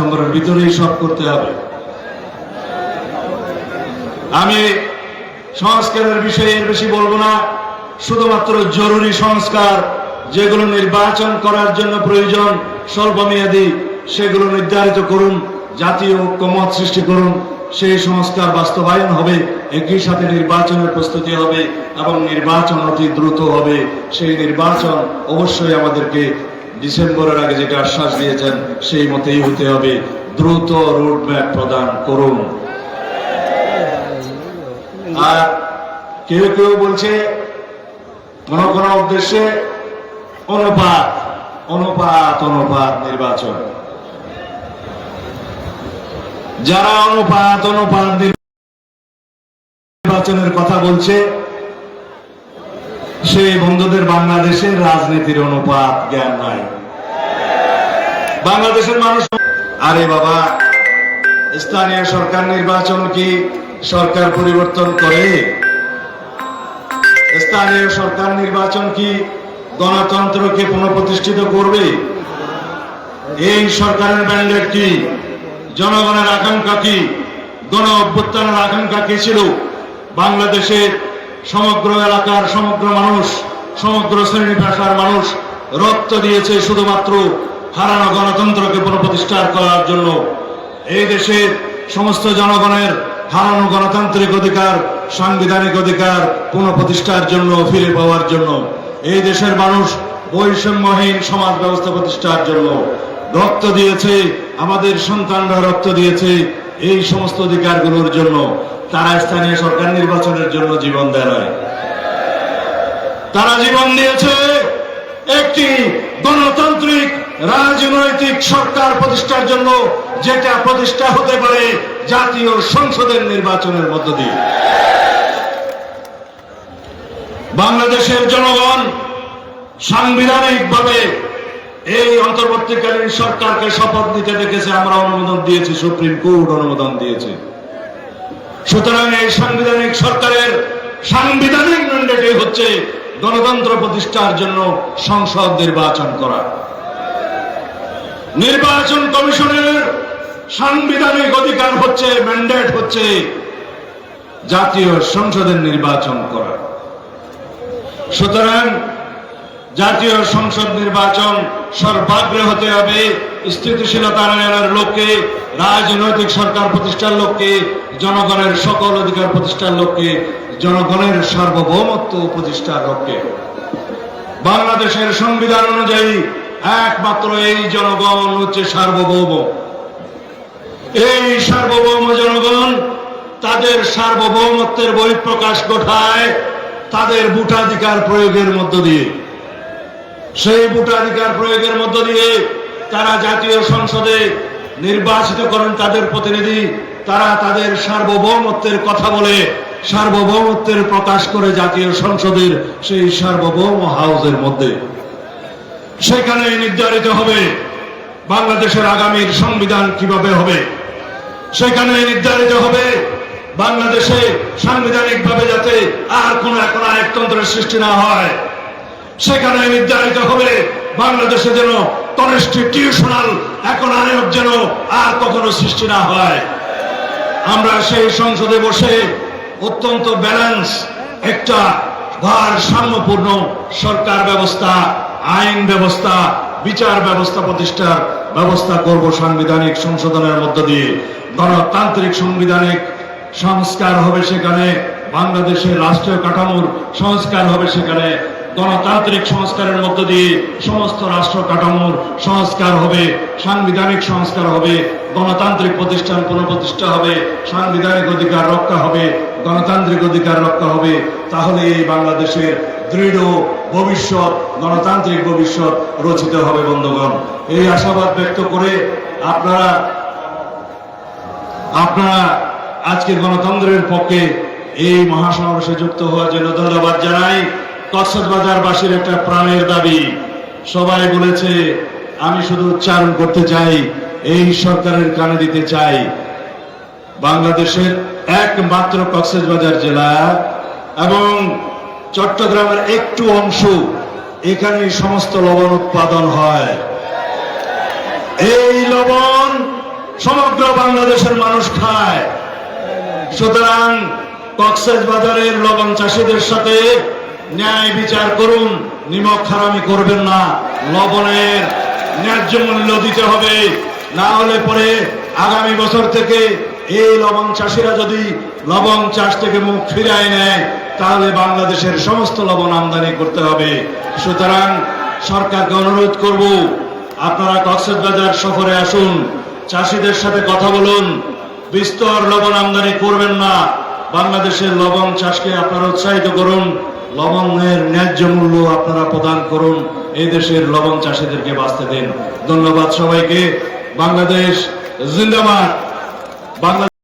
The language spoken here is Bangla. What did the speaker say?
ডিসেম্বরের ভিতরেই সব করতে হবে। আমি সংস্কারের বিষয়ে এর বেশি বলবো না, শুধুমাত্র জরুরি সংস্কার যেগুলো নির্বাচন করার জন্য প্রয়োজন স্বল্পমেয়াদী সেগুলো নির্ধারিত করুন, জাতীয় ঐক্যমত সৃষ্টি করুন, সেই সংস্কার বাস্তবায়ন হবে, একই সাথে নির্বাচনের প্রস্তুতি হবে এবং নির্বাচন অতি দ্রুত হবে। সেই নির্বাচন অবশ্যই আমাদেরকে ডিসেম্বরের আগে যেটা আশ্বাস দিয়েছেন সেই মতেই হতে হবে। দ্রুত রোডম্যাপ প্রদান করুন। আর কেউ কেউ বলছে কোন কোন উদ্দেশ্যে অনুপাত অনুপাত অনুপাত নির্বাচন। যারা অনুপাত অনুপাত নির্বাচনের কথা বলছে সেই বন্ধুদের বাংলাদেশের রাজনীতির অনুপাত জ্ঞান নাই। বাংলাদেশের মানুষ আরে বাবা, স্থানীয় সরকার নির্বাচন কি সরকার পরিবর্তন করে? স্থানীয় সরকার নির্বাচন কি গণতন্ত্রকে পুনঃপ্রতিষ্ঠিত করবে? এই সরকারের ম্যান্ডেট কি? জনগণের আকাঙ্ক্ষা কি? গণ অভ্যুত্থানের আকাঙ্ক্ষা কি ছিল? বাংলাদেশের সমগ্র এলাকার সমগ্র মানুষ, সমগ্র শ্রেণী পেশার মানুষ রক্ত দিয়েছে শুধুমাত্র হারানো গণতন্ত্রকে পুনঃপ্রতিষ্ঠা করার জন্য। এই দেশের সমস্ত জনগণের হারানো গণতান্ত্রিক অধিকার, সাংবিধানিক অধিকার পুনঃপ্রতিষ্ঠার জন্য, ফিরে পাওয়ার জন্য। এই দেশের মানুষ বৈষম্যহীন সমাজ ব্যবস্থা প্রতিষ্ঠার জন্য রক্ত দিয়েছে, আমাদের সন্তানরা রক্ত দিয়েছে এই সমস্ত অধিকারগুলোর জন্য। তারা স্থানীয় সরকার নির্বাচনের জন্য জীবন দেয় নাই, তারা জীবন দিয়েছে একটি গণতান্ত্রিক রাজনৈতিক সরকার প্রতিষ্ঠার জন্য, যেটা প্রতিষ্ঠা হতে পারে জাতীয় সংসদের নির্বাচনের মধ্য দিয়ে। বাংলাদেশের জনগণ সাংবিধানিকভাবে এই অন্তর্বর্তীকালীন সরকারকে শপথ নিতে দেখেছে, আমরা অনুমোদন দিয়েছি, সুপ্রিম কোর্ট অনুমোদন দিয়েছে। সুতরাং এই সাংবিধানিক সরকারের সাংবিধানিক ম্যান্ডেটই হচ্ছে গণতন্ত্র প্রতিষ্ঠার জন্য সংসদ নির্বাচন করা। নির্বাচন কমিশনের সাংবিধানিক অধিকার হচ্ছে, ম্যান্ডেট হচ্ছে জাতীয় সংসদের নির্বাচন করা। সুতরাং জাতীয় সংসদ নির্বাচন সর্বাগ্রে হতে হবে স্থিতিশীলতা আনয়নের লক্ষ্যে, রাজনৈতিক সরকার প্রতিষ্ঠার লক্ষ্যে, জনগণের সকল অধিকার প্রতিষ্ঠার লক্ষ্যে, জনগণের সার্বভৌমত্ব প্রতিষ্ঠার লক্ষ্যে। বাংলাদেশের সংবিধান অনুযায়ী একমাত্র এই জনগণ হচ্ছে সার্বভৌম। এই সার্বভৌম জনগণ তাদের সার্বভৌমত্বের বহিঃপ্রকাশ ঘটায় তাদের ভোটাধিকার প্রয়োগের মধ্য দিয়ে। সেই ভোটাধিকার প্রয়োগের মধ্য দিয়ে তারা জাতীয় সংসদে নির্বাচিত করেন তাদের প্রতিনিধি। তারা তাদের সার্বভৌমত্বের কথা বলে, সার্বভৌমত্বের প্রকাশ করে জাতীয় সংসদের সেই সার্বভৌম হাউসের মধ্যে। সেখানে নির্ধারিত হবে বাংলাদেশের আগামীর সংবিধান কিভাবে হবে। সেখানে নির্ধারিত হবে বাংলাদেশে সাংবিধানিকভাবে যাতে আর কোন এখন আরেকতন্ত্রের সৃষ্টি না হয়। সেখানে নির্ধারিত হবে বাংলাদেশে যেন কনস্টিটিউশনাল এখন আইন যেন আর কখনো সৃষ্টি না হয়। আমরা সেই সংসদে বসে অত্যন্ত ব্যালেন্স একটা ভারসাম্যপূর্ণ সরকার ব্যবস্থা, আইন ব্যবস্থা, বিচার ব্যবস্থা প্রতিষ্ঠার ব্যবস্থা করব সাংবিধানিক সংশোধনের মধ্য দিয়ে। গণতান্ত্রিক সাংবিধানিক সংস্কার হবে সেখানে, বাংলাদেশের রাষ্ট্রীয় কাঠামোর সংস্কার হবে সেখানে, গণতান্ত্রিক সংস্কারের মধ্য দিয়ে সমস্ত রাষ্ট্র কাঠামোর সংস্কার হবে, সাংবিধানিক সংস্কার হবে, গণতান্ত্রিক প্রতিষ্ঠান পুনঃপ্রতিষ্ঠা হবে, সাংবিধানিক অধিকার রক্ষা হবে, গণতান্ত্রিক অধিকার রক্ষা হবে। তাহলে এই বাংলাদেশের দৃঢ় ভবিষ্যৎ, গণতান্ত্রিক ভবিষ্যৎ রচিত হবে। বন্ধুগণ, এই আশাবাদ ব্যক্ত করে আপনারা আজকে গণতন্ত্রের পক্ষে এই মহাসমাবেশে যুক্ত হওয়ার জন্য ধন্যবাদ জানাই। কক্সবাজারবাসীর একটা প্রাণের দাবি, সবাই বলেছে, আমি শুধু উচ্চারণ করতে চাই, এই সরকারের কানে দিতে চাই, বাংলাদেশের একমাত্র কক্সবাজার জেলা এবং চট্টগ্রামের একটু অংশ, এখানে সমস্ত লবণ উৎপাদন হয়। এই লবণ দেশের মানুষ খায়। সুতরাং কক্সবাজারের লবণ চাষীদের সাথে ন্যায় বিচার করুন, নিমক হারামি করবেন না। লবণের ন্যায্য মূল্য দিতে হবে, না হলে পরে আগামী বছর থেকে এই লবণ চাষীরা যদি লবণ চাষ থেকে মুখ ফিরায় নেয়, তাহলে বাংলাদেশের সমস্ত লবণ আমদানি করতে হবে। সুতরাং সরকারকে অনুরোধ করব, আপনারা কক্সবাজার সফরে আসুন, চাষীদের সাথে কথা বলুন, বিস্তর লবণ আমদানি করবেন না। বাংলাদেশের লবণ চাষকে আপনারা উৎসাহিত করুন, লবণের ন্যায্য মূল্য আপনারা প্রদান করুন, এই দেশের লবণ চাষীদেরকে বাঁচতে দিন। ধন্যবাদ সবাইকে। বাংলাদেশ জিন্দাবাদ। বাংলাদেশ